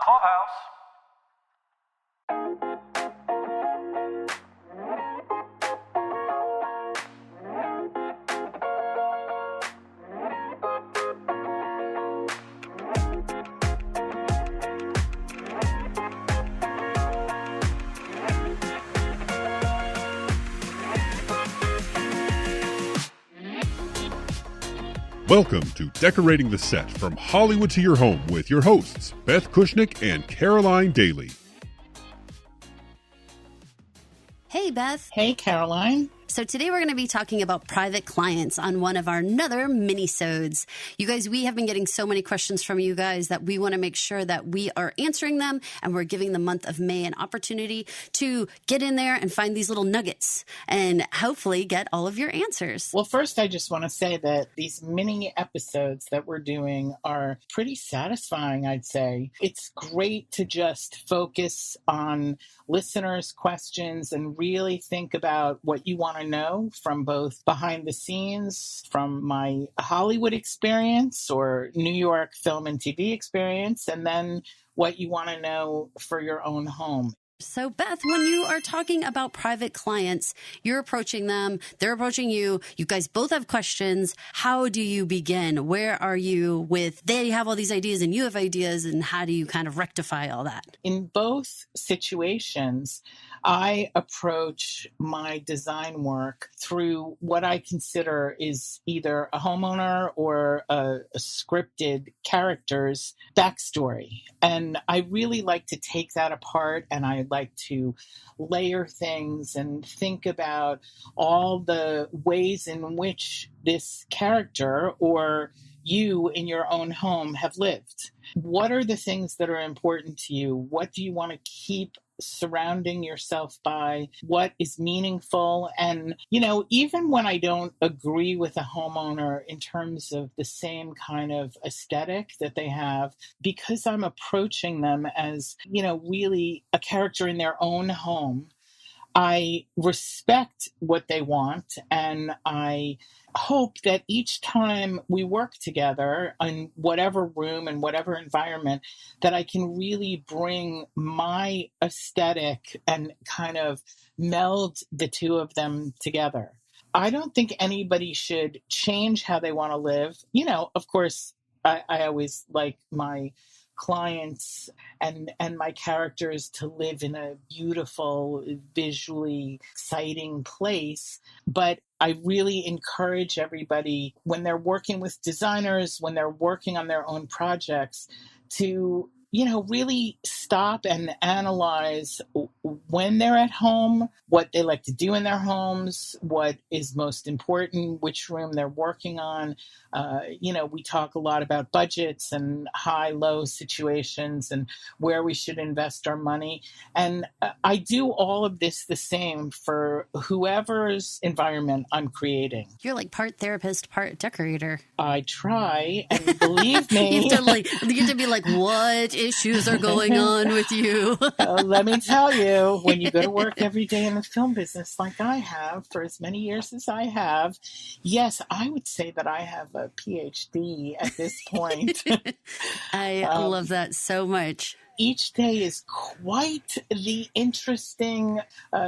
Clubhouse. Welcome to Decorating the Set from Hollywood to your home with your hosts, Beth Kushnick and Caroline Daley. Hey, Beth. Hey, Caroline. So today we're going to be talking about private clients on one of our another minisodes. You guys, we have been getting so many questions from you guys that we want to make sure that we are answering them, and we're giving the month of May an opportunity to get in there and find these little nuggets and hopefully get all of your answers. Well, first, I just want to say that these mini episodes that we're doing are pretty satisfying, I'd say. It's great to just focus on listeners' questions and really think about what you want to know from both behind the scenes, from my Hollywood experience or New York film and TV experience, and then what you want to know for your own home. So, Beth, when you are talking about private clients, you're approaching them, they're approaching you, you guys both have questions. How do you begin? Where are you with, they have all these ideas and you have ideas, and how do you kind of rectify all that? In both situations, I approach my design work through what I consider is either a homeowner or a scripted character's backstory. And I really like to take that apart, and I like to layer things and think about all the ways in which this character or you in your own home have lived. What are the things that are important to you? What do you want to keep surrounding yourself by? What is meaningful? And, even when I don't agree with a homeowner in terms of the same kind of aesthetic that they have, because I'm approaching them as, really a character in their own home, I respect what they want, and I hope that each time we work together in whatever room and whatever environment, that I can really bring my aesthetic and kind of meld the two of them together. I don't think anybody should change how they want to live. Of course, I always like my clients and my characters to live in a beautiful, visually exciting place. But I really encourage everybody, when they're working with designers, when they're working on their own projects, to really stop and analyze when they're at home, what they like to do in their homes, what is most important, which room they're working on. We talk a lot about budgets and high-low situations and where we should invest our money. And I do all of this the same for whoever's environment I'm creating. You're like part therapist, part decorator. I try, and believe me. you have to be like, what issues are going on with you? Let me tell you, when you go to work every day in the film business like I have for as many years as I have, yes, I would say that I have a PhD at this point. I love that so much. Each day is quite the interesting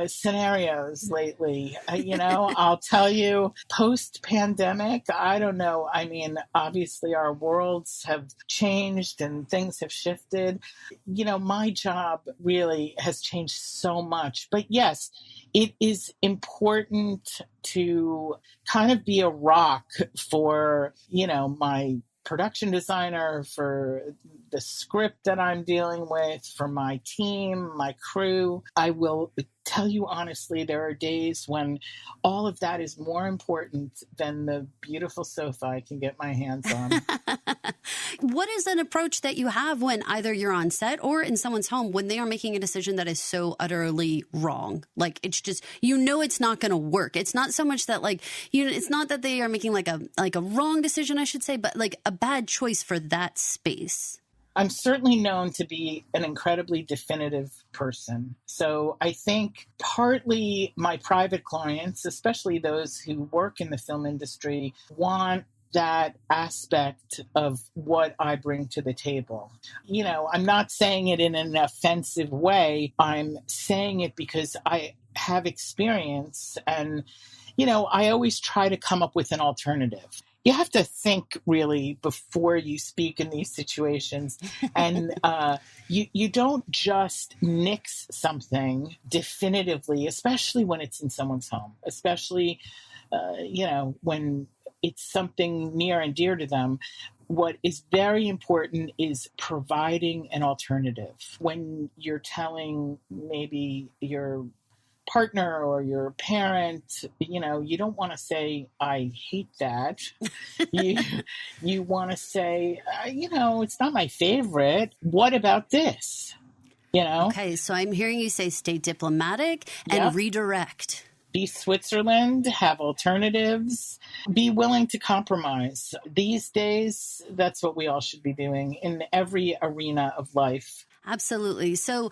scenarios lately. I'll tell you, post-pandemic, I don't know. I mean, obviously our worlds have changed and things have shifted. My job really has changed so much. But yes, it is important to kind of be a rock for, my production designer, for the script that I'm dealing with, for my team, my crew. I will tell you honestly, there are days when all of that is more important than the beautiful sofa I can get my hands on. What is an approach that you have when either you're on set or in someone's home when they are making a decision that is so utterly wrong? Like, it's just, it's not going to work. It's not so much that it's not that they are making like a wrong decision, I should say, but like a bad choice for that space. I'm certainly known to be an incredibly definitive person. So I think partly my private clients, especially those who work in the film industry, want that aspect of what I bring to the table. You know, I'm not saying it in an offensive way. I'm saying it because I have experience, and, you know, I always try to come up with an alternative. You have to think really before you speak in these situations. And you don't just nix something definitively, especially when it's in someone's home, especially, you know, when it's something near and dear to them. What is very important is providing an alternative. When you're telling maybe your partner or your parent, you know, you don't want to say, I hate that. You want to say, you know, it's not my favorite. What about this? You know? Okay, so I'm hearing you say stay diplomatic and redirect. Be Switzerland, have alternatives, be willing to compromise. These days, that's what we all should be doing in every arena of life. Absolutely. So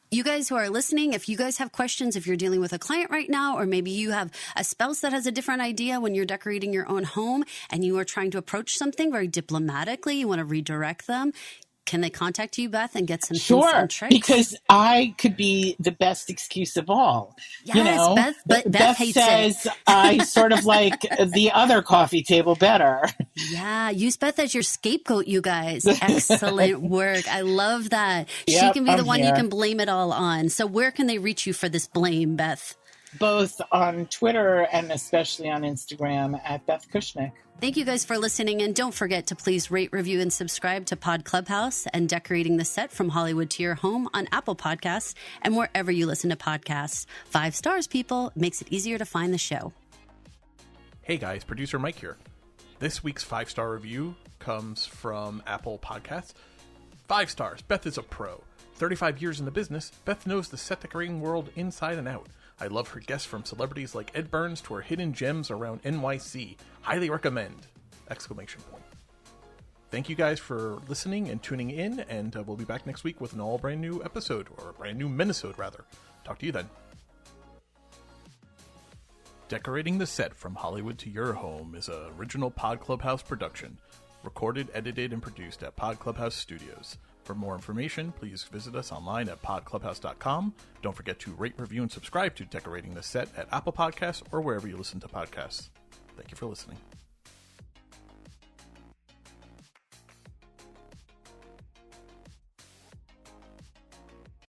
you guys who are listening, if you guys have questions, if you're dealing with a client right now, or maybe you have a spouse that has a different idea when you're decorating your own home and you are trying to approach something very diplomatically, you want to redirect them, can they contact you, Beth, and get some hints and tricks? Because I could be the best excuse of all. Yes, you know, Beth hates says I sort of like the other coffee table better. Yeah, use Beth as your scapegoat, you guys. Excellent work. I love that. She can be the one you can blame it all on. So where can they reach you for this blame, Beth? Both on Twitter and especially on Instagram at Beth Kushnick. Thank you guys for listening, and don't forget to please rate, review, and subscribe to Pod Clubhouse and Decorating the Set from Hollywood to Your Home on Apple Podcasts and wherever you listen to podcasts. 5 stars, people. Makes it easier to find the show. Hey guys, producer Mike here. This week's 5-star review comes from Apple Podcasts. 5 stars. Beth is a pro. 35 years in the business, Beth knows the set decorating world inside and out. I love her guests from celebrities like Ed Burns to her hidden gems around NYC. Highly recommend! Exclamation point. Thank you guys for listening and tuning in, and we'll be back next week with an all brand new episode, or a brand new minisode rather. Talk to you then. Decorating the Set from Hollywood to Your Home is an original Pod Clubhouse production. Recorded, edited, and produced at Pod Clubhouse Studios. For more information, please visit us online at podclubhouse.com. Don't forget to rate, review, and subscribe to Decorating the Set at Apple Podcasts or wherever you listen to podcasts. Thank you for listening.